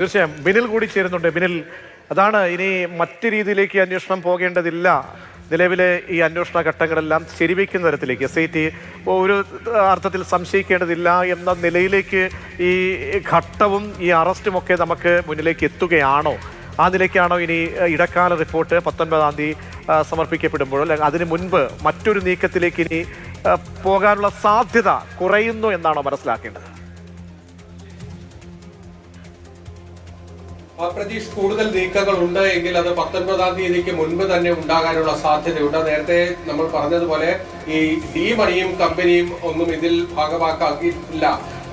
തീർച്ചയായും ബിനിൽ കൂടി ചേരുന്നുണ്ട്. ബിനിൽ, അതാണ് ഇനി മറ്റു രീതിയിലേക്ക് അന്വേഷണം പോകേണ്ടതില്ല. നിലവിലെ ഈ അന്വേഷണ ഘട്ടങ്ങളെല്ലാം ശരിവയ്ക്കുന്ന തരത്തിലേക്ക് SIT ഒരു അർത്ഥത്തിൽ സംശയിക്കേണ്ടതില്ല എന്ന നിലയിലേക്ക് ഈ ഘട്ടവും ഈ അറസ്റ്റുമൊക്കെ നമുക്ക് മുന്നിലേക്ക് എത്തുകയാണോ? ആ നിലയ്ക്കാണോ ഇനി ഇടക്കാല റിപ്പോർട്ട് 19-ാം തീയതി സമർപ്പിക്കപ്പെടുമ്പോഴോ അല്ലെങ്കിൽ അതിന് മുൻപ് മറ്റൊരു നീക്കത്തിലേക്ക് ഇനി പോകാനുള്ള സാധ്യത കുറയുന്നു എന്നാണോ മനസ്സിലാക്കേണ്ടത്? പ്രതീഷ്, കൂടുതൽ നീക്കങ്ങൾ ഉണ്ട് എങ്കിൽ അത് 19-ാം തീയതിക്ക് മുൻപ് തന്നെ ഉണ്ടാകാനുള്ള സാധ്യതയുണ്ട്. നേരത്തെ നമ്മൾ പറഞ്ഞതുപോലെ ഈ ഡി മണിയും കമ്പനിയും ഒന്നും ഇതിൽ ഭാഗമാക്കിയിട്ടില്ല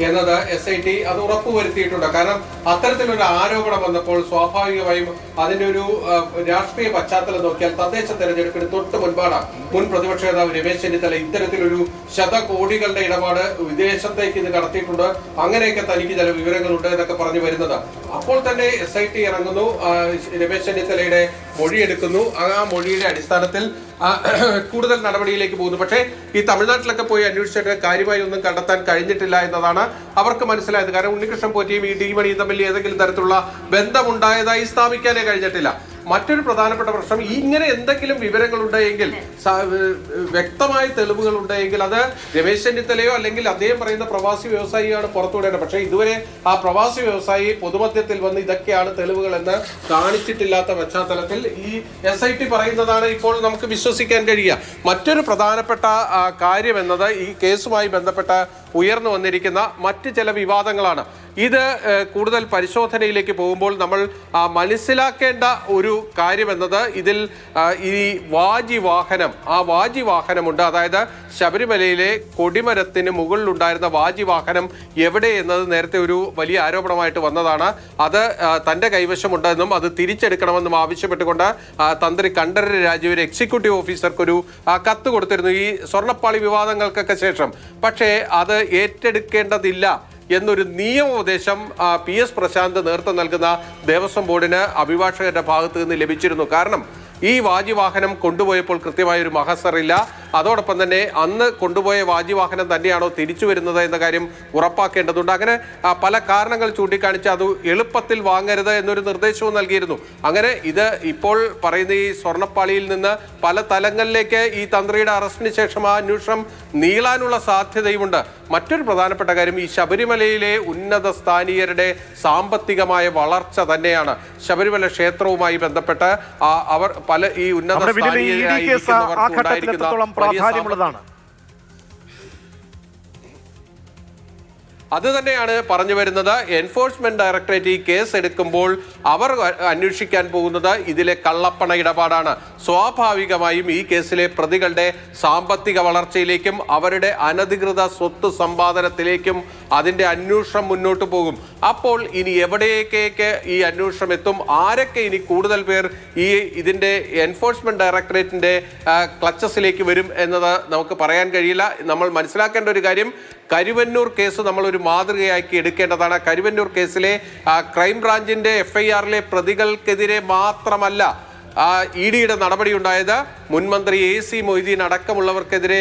എന്നത് SIT അത് ഉറപ്പുവരുത്തിയിട്ടുണ്ട്. കാരണം അത്തരത്തിലൊരു ആരോപണം വന്നപ്പോൾ സ്വാഭാവികമായും അതിന്റെ ഒരു രാഷ്ട്രീയ പശ്ചാത്തലം നോക്കിയാൽ തദ്ദേശ തെരഞ്ഞെടുപ്പിന് തൊട്ട് മുൻപാണ് മുൻ പ്രതിപക്ഷ നേതാവ് രമേശ് ചെന്നിത്തല ഇത്തരത്തിലൊരു ശതകോടികളുടെ ഇടപാട് വിദേശത്തേക്ക് ഇത് കടത്തിയിട്ടുണ്ട്, അങ്ങനെയൊക്കെ തനിക്ക് ചില വിവരങ്ങളുണ്ട് എന്നൊക്കെ പറഞ്ഞു വരുന്നത്. അപ്പോൾ തന്നെ SIT ഇറങ്ങുന്നു, രമേശ് ചെന്നിത്തലയുടെ മൊഴിയെടുക്കുന്നു. ആ മൊഴിയുടെ അടിസ്ഥാനത്തിൽ കൂടുതൽ നടപടിയിലേക്ക് പോകുന്നു. പക്ഷേ ഈ തമിഴ്നാട്ടിലൊക്കെ പോയി അന്വേഷിച്ചിട്ട് കാര്യമായി ഒന്നും കണ്ടെത്താൻ കഴിഞ്ഞിട്ടില്ല എന്നതാണ് അവർക്ക് മനസ്സിലായത്. കാരണം ഉണ്ണികൃഷ്ണൻ പോറ്റിയും ഈ ഡി മണിയും തമ്മിൽ ഏതെങ്കിലും തരത്തിലുള്ള ബന്ധമുണ്ടായതായി സ്ഥാപിക്കാനേ കഴിഞ്ഞിട്ടില്ല. മറ്റൊരു പ്രധാനപ്പെട്ട പ്രശ്നം, ഇങ്ങനെ എന്തെങ്കിലും വിവരങ്ങളുണ്ടെങ്കിൽ, വ്യക്തമായ തെളിവുകൾ ഉണ്ടെങ്കിൽ അത് രമേശ് ചെന്നിത്തലയോ അല്ലെങ്കിൽ അദ്ദേഹം പറയുന്ന പ്രവാസി വ്യവസായിയാണ് പുറത്തുവിടേണ്ടത്. പക്ഷേ ഇതുവരെ ആ പ്രവാസി വ്യവസായി പൊതുമധ്യത്തിൽ വന്ന് ഇതൊക്കെയാണ് തെളിവുകൾ എന്ന് കാണിച്ചിട്ടില്ലാത്ത പശ്ചാത്തലത്തിൽ ഈ SIT പറയുന്നതാണ് ഇപ്പോൾ നമുക്ക് വിശ്വസിക്കാൻ കഴിയുക. മറ്റൊരു പ്രധാനപ്പെട്ട കാര്യം എന്നത് ഈ കേസുമായി ബന്ധപ്പെട്ട ഉയർന്നു വന്നിരിക്കുന്ന മറ്റ് ചില വിവാദങ്ങളാണ്. ഇത് കൂടുതൽ പരിശോധനയിലേക്ക് പോകുമ്പോൾ നമ്മൾ മനസ്സിലാക്കേണ്ട ഒരു കാര്യം എന്നത് ഇതിൽ ഈ വാജി വാഹനമുണ്ട്. അതായത് ശബരിമലയിലെ കൊടിമരത്തിന് മുകളിലുണ്ടായിരുന്ന വാജി വാഹനം എവിടെ എന്നത് നേരത്തെ ഒരു വലിയ ആരോപണമായിട്ട് വന്നതാണ്. അത് തൻ്റെ കൈവശമുണ്ടെന്നും അത് തിരിച്ചെടുക്കണമെന്നും ആവശ്യപ്പെട്ടുകൊണ്ട് തന്ത്രി കണ്ഠരര് രാജീവര് എക്സിക്യൂട്ടീവ് ഓഫീസർക്കൊരു കത്ത് കൊടുത്തിരുന്നു ഈ സ്വർണ്ണപ്പാളി വിവാദങ്ങൾക്കൊക്കെ ശേഷം. പക്ഷേ അത് ഏറ്റെടുക്കേണ്ടതില്ല എന്നൊരു നിയമോപദേശം PS പ്രശാന്ത് നേതൃത്വം നൽകുന്ന ദേവസ്വം ബോർഡിന് അഭിഭാഷകരുടെ ഭാഗത്ത് നിന്ന് ലഭിച്ചിരുന്നു. കാരണം ഈ വാഹനം കൊണ്ടുപോയപ്പോൾ കൃത്യമായൊരു മഹസറില്ല. അതോടൊപ്പം തന്നെ അന്ന് കൊണ്ടുപോയ വാഹനം തന്നെയാണോ തിരിച്ചു വരുന്നത് എന്ന കാര്യം ഉറപ്പാക്കേണ്ടതുണ്ട്. അങ്ങനെ പല കാരണങ്ങൾ ചൂണ്ടിക്കാണിച്ച് അത് എളുപ്പത്തിൽ വാങ്ങരുത് എന്നൊരു നിർദ്ദേശവും നൽകിയിരുന്നു. അങ്ങനെ ഇത് ഇപ്പോൾ പറയുന്ന ഈ സ്വർണ്ണപ്പാളിയിൽ നിന്ന് പല തലങ്ങളിലേക്ക് ഈ തന്ത്രിയുടെ അറസ്റ്റിന് ശേഷം ആ അന്വേഷണം നീളാനുള്ള സാധ്യതയുമുണ്ട്. മറ്റൊരു പ്രധാനപ്പെട്ട കാര്യം, ഈ ശബരിമലയിലെ ഉന്നത സ്ഥാനീയരുടെ സാമ്പത്തികമായ വളർച്ച തന്നെയാണ്. ശബരിമല ക്ഷേത്രവുമായി ബന്ധപ്പെട്ട് അവർ പല ഈ ഉന്നത പ്രാധാന്യമുള്ളതാണ്. അത് തന്നെയാണ് പറഞ്ഞു വരുന്നത്. എൻഫോഴ്സ്മെന്റ് ഡയറക്ടറേറ്റ് ഈ കേസ് എടുക്കുമ്പോൾ അവർ അന്വേഷിക്കാൻ പോകുന്നത് ഇതിലെ കള്ളപ്പണ ഇടപാടാണ്. സ്വാഭാവികമായും ഈ കേസിലെ പ്രതികളുടെ സാമ്പത്തിക വളർച്ചയിലേക്കും അവരുടെ അനധികൃത സ്വത്ത് സമ്പാദനത്തിലേക്കും അതിൻ്റെ അന്വേഷണം മുന്നോട്ട് പോകും. അപ്പോൾ ഇനി എവിടേക്കൊക്കെ ഈ അന്വേഷണം എത്തും, ആരൊക്കെ ഇനി കൂടുതൽ പേർ ഈ ഇതിൻ്റെ എൻഫോഴ്സ്മെന്റ് ഡയറക്ടറേറ്റിൻ്റെ ക്ലച്ചസിലേക്ക് വരും എന്നത് നമുക്ക് പറയാൻ കഴിയില്ല. നമ്മൾ മനസ്സിലാക്കേണ്ട ഒരു കാര്യം, കരുവന്നൂർ കേസ് നമ്മളൊരു മാതൃകയാക്കി എടുക്കേണ്ടതാണ്. കരുവന്നൂർ കേസിലെ ക്രൈംബ്രാഞ്ചിന്റെ FIRലെ പ്രതികൾക്കെതിരെ മാത്രമല്ല EDയുടെ നടപടി ഉണ്ടായത്. മുൻമന്ത്രി AC മൊയ്തീൻ അടക്കമുള്ളവർക്കെതിരെ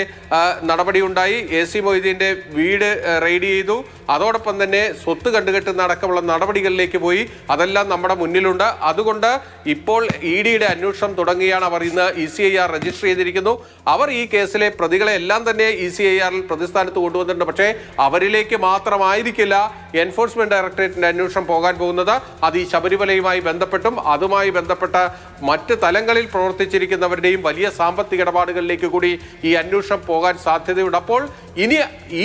നടപടിയുണ്ടായി. AC മൊയ്തീൻ്റെ വീട് റെയ്ഡ് ചെയ്തു. അതോടൊപ്പം തന്നെ സ്വത്ത് കണ്ടുകെട്ടുന്ന അടക്കമുള്ള നടപടികളിലേക്ക് പോയി. അതെല്ലാം നമ്മുടെ മുന്നിലുണ്ട്. അതുകൊണ്ട് ഇപ്പോൾ EDയുടെ അന്വേഷണം തുടങ്ങിയാണ്. അവർ ഇന്ന് ECIR രജിസ്റ്റർ ചെയ്തിരിക്കുന്നു. അവർ ഈ കേസിലെ പ്രതികളെ എല്ലാം തന്നെ ECIRൽ പ്രതിസ്ഥാനത്ത് കൊണ്ടുവന്നിട്ടുണ്ട്. പക്ഷേ അവരിലേക്ക് മാത്രമായിരിക്കില്ല എൻഫോഴ്സ്മെന്റ് ഡയറക്ടറേറ്റിന്റെ അന്വേഷണം പോകാൻ പോകുന്നത്. അത് ഈ ശബരിമലയുമായി ബന്ധപ്പെട്ടും അതുമായി ബന്ധപ്പെട്ട മറ്റ് തലങ്ങളിൽ പ്രവർത്തിച്ചിരിക്കുന്നവരുടെയും വലിയ സാമ്പത്തിക ഇടപാടുകളിലേക്ക് കൂടി ഈ അന്വേഷണം പോകാൻ സാധ്യതയുണ്ട്. അപ്പോൾ ഇനി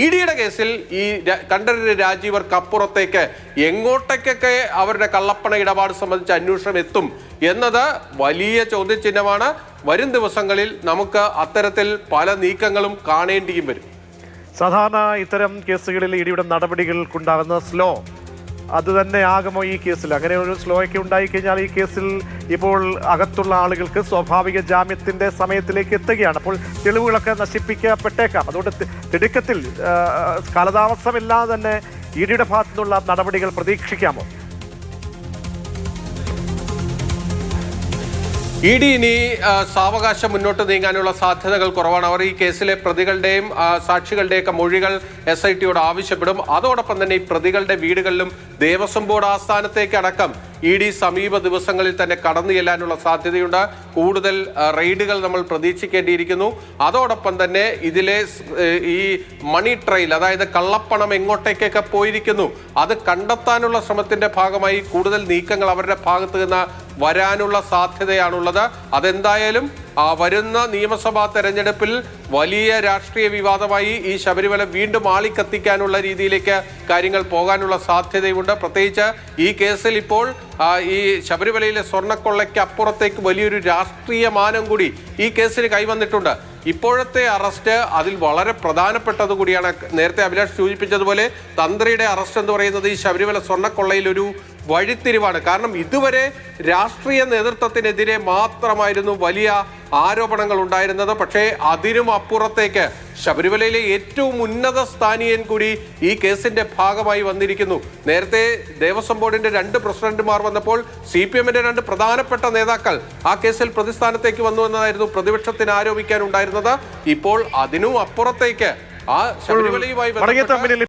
EDയുടെ കേസിൽ ഈ കണ്ഠരര് രാജീവർക്കപ്പുറത്തേക്ക് എങ്ങോട്ടേക്കൊക്കെ അവരുടെ കള്ളപ്പണ ഇടപാട് സംബന്ധിച്ച് അന്വേഷണം എത്തും എന്നത് വലിയ ചോദ്യചിഹ്നമാണ്. വരും ദിവസങ്ങളിൽ നമുക്ക് അത്തരത്തിൽ പല നീക്കങ്ങളും കാണേണ്ടിയും വരും. സാധാരണ ഇത്തരം കേസുകളിൽ EDയുടെ നടപടികൾക്കുണ്ടാകുന്ന സ്ലോ അത് തന്നെ ആകുമോ ഈ കേസിൽ? അങ്ങനെ ഒരു സ്ലോയൊക്കെ ഉണ്ടായിക്കഴിഞ്ഞാൽ ഈ കേസിൽ ഇപ്പോൾ അകത്തുള്ള ആളുകൾക്ക് സ്വാഭാവിക ജാമ്യത്തിന്റെ സമയത്തിലേക്ക് എത്തുകയാണ്. അപ്പോൾ തെളിവുകളൊക്കെ നശിപ്പിക്കപ്പെട്ടേക്കാം. അതുകൊണ്ട് തിടുക്കത്തിൽ കാലതാമസമില്ലാതെ തന്നെ EDയുടെ ഭാഗത്തു നിന്നുള്ള നടപടികൾ പ്രതീക്ഷിക്കാമോ? ഇ ഡി ഇനി സാവകാശം മുന്നോട്ട് നീങ്ങാനുള്ള സാധ്യതകൾ കുറവാണ്. അവർ ഈ കേസിലെ പ്രതികളുടെയും സാക്ഷികളുടെയൊക്കെ മൊഴികൾ SIT-യോട് ആവശ്യപ്പെടും. അതോടൊപ്പം തന്നെ ഈ പ്രതികളുടെ വീടുകളിലും ദേവസ്വം ബോർഡ് ആസ്ഥാനത്തേക്ക് അടക്കം ED സമീപ ദിവസങ്ങളിൽ തന്നെ കടന്നു ചെല്ലാനുള്ള സാധ്യതയുണ്ട്. കൂടുതൽ റെയ്ഡുകൾ നമ്മൾ പ്രതീക്ഷിക്കേണ്ടിയിരിക്കുന്നു. അതോടൊപ്പം തന്നെ ഇതിലെ ഈ മണി ട്രെയിൽ, അതായത് കള്ളപ്പണം എങ്ങോട്ടേക്കൊക്കെ പോയിരിക്കുന്നു, അത് കണ്ടെത്താനുള്ള ശ്രമത്തിന്റെ ഭാഗമായി കൂടുതൽ നീക്കങ്ങൾ അവരുടെ ഭാഗത്ത് നിന്ന് വരാനുള്ള സാധ്യതയാണുള്ളത്. അതെന്തായാലും വരുന്ന നിയമസഭാ തെരഞ്ഞെടുപ്പിൽ വലിയ രാഷ്ട്രീയ വിവാദമായി ഈ ശബരിമല വീണ്ടും ആളിക്കത്തിക്കാനുള്ള രീതിയിലേക്ക് കാര്യങ്ങൾ പോകാനുള്ള സാധ്യതയുണ്ട്. പ്രത്യേകിച്ച് ഈ കേസിൽ ഇപ്പോൾ ഈ ശബരിമലയിലെ സ്വർണ്ണക്കൊള്ളയ്ക്ക് അപ്പുറത്തേക്ക് വലിയൊരു രാഷ്ട്രീയ മാനം കൂടി ഈ കേസിന് കൈവന്നിട്ടുണ്ട്. ഇപ്പോഴത്തെ അറസ്റ്റ് അതിൽ വളരെ പ്രധാനപ്പെട്ടത് കൂടിയാണ്. നേരത്തെ അഭിലാഷ് സൂചിപ്പിച്ചതുപോലെ തന്ത്രിയുടെ അറസ്റ്റ് എന്ന് പറയുന്നത് ഈ ശബരിമല സ്വർണ്ണക്കൊള്ളയിൽ ഒരു വഴിത്തിരിവാണ്. കാരണം ഇതുവരെ രാഷ്ട്രീയ നേതൃത്വത്തിനെതിരെ മാത്രമായിരുന്നു വലിയ ആരോപണങ്ങൾ ഉണ്ടായിരുന്നത്. പക്ഷേ അതിനും അപ്പുറത്തേക്ക് ശബരിമലയിലെ ഏറ്റവും ഉന്നത സ്ഥാനീയൻ കൂടി ഈ കേസിന്റെ ഭാഗമായി വന്നിരിക്കുന്നു. നേരത്തെ ദേവസ്വം ബോർഡിന്റെ 2 പ്രസിഡന്റുമാർ വന്നപ്പോൾ CPM-ന്റെ 2 പ്രധാനപ്പെട്ട നേതാക്കൾ ആ കേസിൽ പ്രതിസ്ഥാനത്തേക്ക് വന്നു എന്നതായിരുന്നു പ്രതിപക്ഷത്തിന് ആരോപിക്കാനുണ്ടായിരുന്നത്. ഇപ്പോൾ അതിനും അപ്പുറത്തേക്ക് ആ ശബരിമലയുമായി